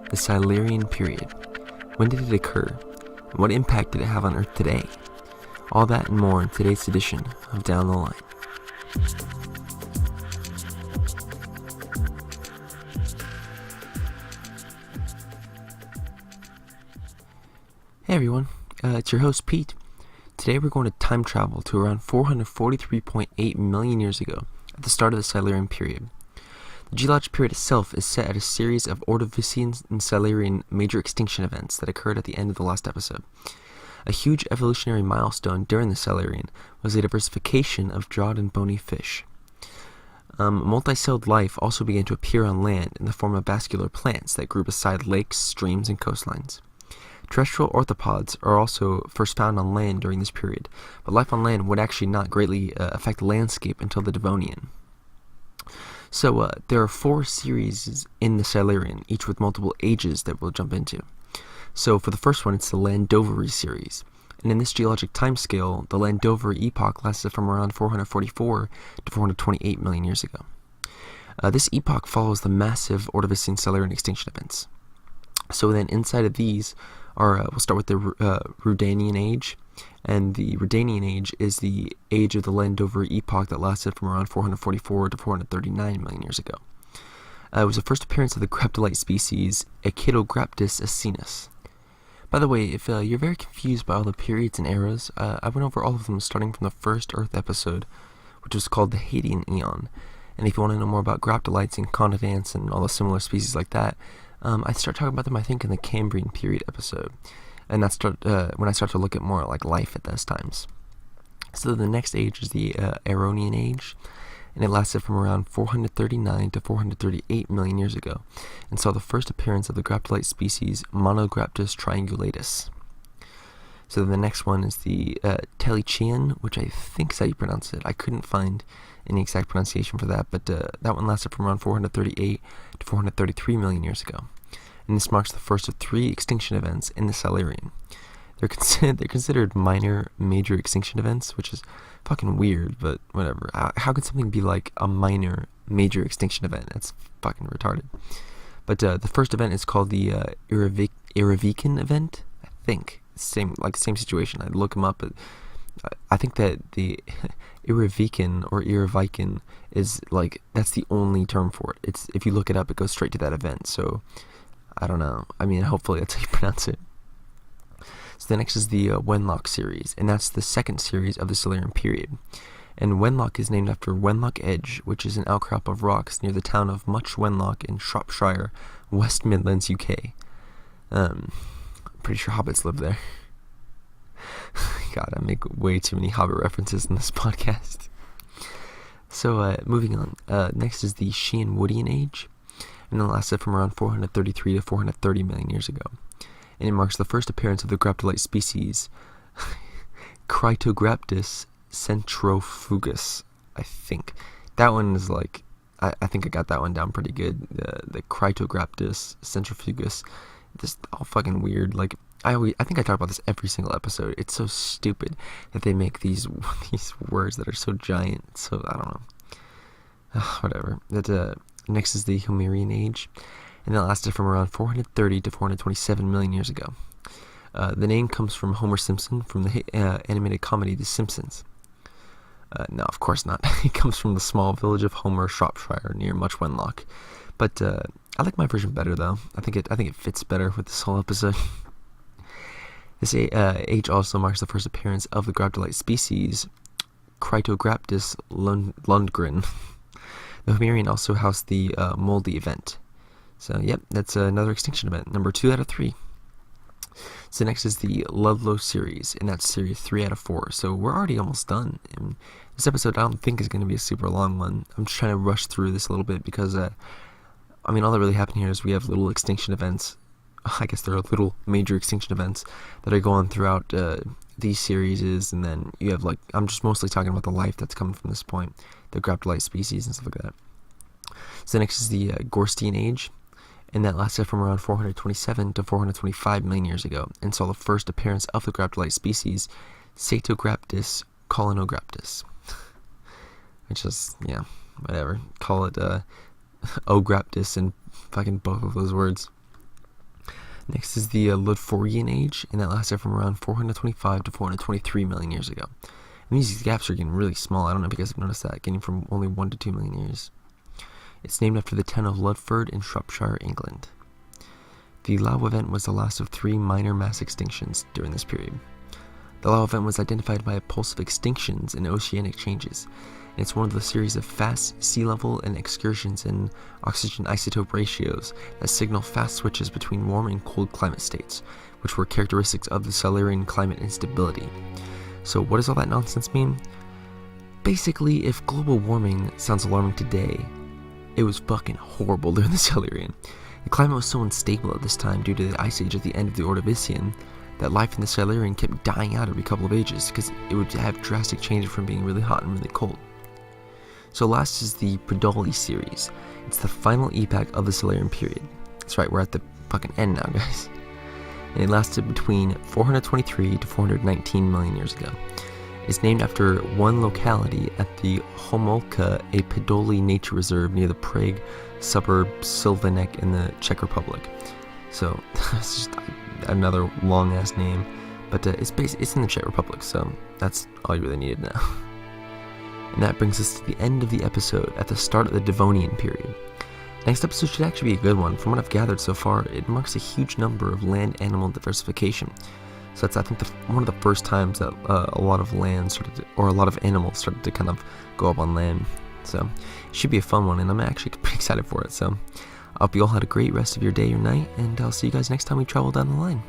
The Silurian Period. When did it occur? What impact did it have on Earth today? All that and more in today's edition of Down the Line. Hey everyone, it's your host Pete. Today we're going to time travel to around 443.8 million years ago, at the start of the Silurian Period. The Geologic Period itself is set at a series of Ordovician and Silurian major extinction events that occurred at the end of the last episode. A huge evolutionary milestone during the Silurian was the diversification of jawed and bony fish. Multicelled life also began to appear on land in the form of vascular plants that grew beside lakes, streams, and coastlines. Terrestrial orthopods are also first found on land during this period, but life on land would actually not greatly affect the landscape until the Devonian. So there are 4 series in the Silurian, each with multiple ages that we'll jump into. So for the first one, it's the Landover series. And in this geologic timescale, the Landover Epoch lasted from around 444 to 428 million years ago. This epoch follows the massive Ordovician Silurian extinction events. So then inside of these are, we'll start with the Aronian Age. And the Aronian Age is the age of the Landover Epoch that lasted from around 444 to 439 million years ago. It was the first appearance of the graptolite species Echidograptis asinus. By the way, if you're very confused by all the periods and eras, I went over all of them starting from the first Earth episode, which was called the Hadean Eon. And if you want to know more about graptolites and conodonts and all the similar species like that, I start talking about them, I think, in the Cambrian Period episode. And that's when I start to look at more like life at those times. So the next age is the Aronian Age, and it lasted from around 439 to 438 million years ago, and saw the first appearance of the graptolite species Monograptus triangulatus. So the next one is the Telechian, which I think is how you pronounce it. I couldn't find any exact pronunciation for that, but that one lasted from around 438 to 433 million years ago. And this marks the first of 3 extinction events in the Silurian. They're considered minor major extinction events, which is fucking weird, but whatever. How could something be like a minor major extinction event? That's fucking retarded. But the first event is called the Vacant event, I think. Same situation. I'd look them up, but I think that the Vacant or Vacant is like, that's the only term for it. It's, if you look it up, it goes straight to that event, so I don't know. I mean, hopefully that's how you pronounce it. So the next is the Wenlock series, and that's the second series of the Silurian period. And Wenlock is named after Wenlock Edge, which is an outcrop of rocks near the town of Much Wenlock in Shropshire, West Midlands, UK. I'm pretty sure hobbits live there. God, I make way too many hobbit references in this podcast. So moving on. Next is the Shean-Woodian Age, and it lasted from around 433 to 430 million years ago. And it marks the first appearance of the graptolite species Cryptograptis centrifugus, I think. That one is like, I think I got that one down pretty good. The Cryptograptis centrifugus. This all fucking weird. Like, I think I talk about this every single episode. It's so stupid that they make these words that are so giant. So, I don't know. Whatever. Next is the Hugh Marion Age, and that lasted from around 430 to 427 million years ago. The name comes from Homer Simpson from the animated comedy The Simpsons. No, of course not. It comes from the small village of Homer, Shropshire, near Much Wenlock. But I like my version better, though. I think it fits better with this whole episode. This age also marks the first appearance of the graptolite species Cryptograptis lundgren. The Humerian also housed the Moldy event. So, yep, that's another extinction event, number 2 out of 3. So next is the Ludlow series, and that's series 3 out of 4. So we're already almost done. And this episode I don't think is going to be a super long one. I'm just trying to rush through this a little bit because, all that really happened here is we have little extinction events. I guess there are little major extinction events that are going throughout these series, and then you have, like, I'm just mostly talking about the life that's coming from this point, the graptolite species and stuff like that. So next is the Gorstian Age, and that lasted from around 427 to 425 million years ago, and saw the first appearance of the graptolite species Satograptis colonograptis. Which is, yeah, whatever. Call it Ograptis and fucking both of those words. Next is the Landover Age, and that lasted from around 425 to 423 million years ago. And these gaps are getting really small. I don't know if you guys have noticed that, getting from only 1 to 2 million years. It's named after the town of Ludford in Shropshire, England. The lava event was the last of 3 minor mass extinctions during this period. The lava event was identified by a pulse of extinctions and oceanic changes, and it's one of the series of fast sea level and excursions in oxygen isotope ratios that signal fast switches between warm and cold climate states, which were characteristics of the Silurian climate instability. So what does all that nonsense mean? Basically, if global warming sounds alarming today, it was fucking horrible during the Silurian. The climate was so unstable at this time due to the ice age at the end of the Ordovician that life in the Silurian kept dying out every couple of ages because it would have drastic changes from being really hot and really cold. So last is the Podoli series. It's the final epoch of the Silurian period. That's right, we're at the fucking end now, guys. And it lasted between 423 to 419 million years ago. It's named after one locality at the Homolka, a Podoli nature reserve near the Prague suburb Silvanek in the Czech Republic. So it's just another long ass name, but it's in the Czech Republic, so that's all you really needed to know. And that brings us to the end of the episode at the start of the Devonian period. Next episode should actually be a good one. From what I've gathered so far, it marks a huge number of land-animal diversification. So that's, I think, one of the first times that a lot of a lot of animals started to kind of go up on land. So it should be a fun one, and I'm actually pretty excited for it. So I hope you all had a great rest of your day or night, and I'll see you guys next time we travel down the line.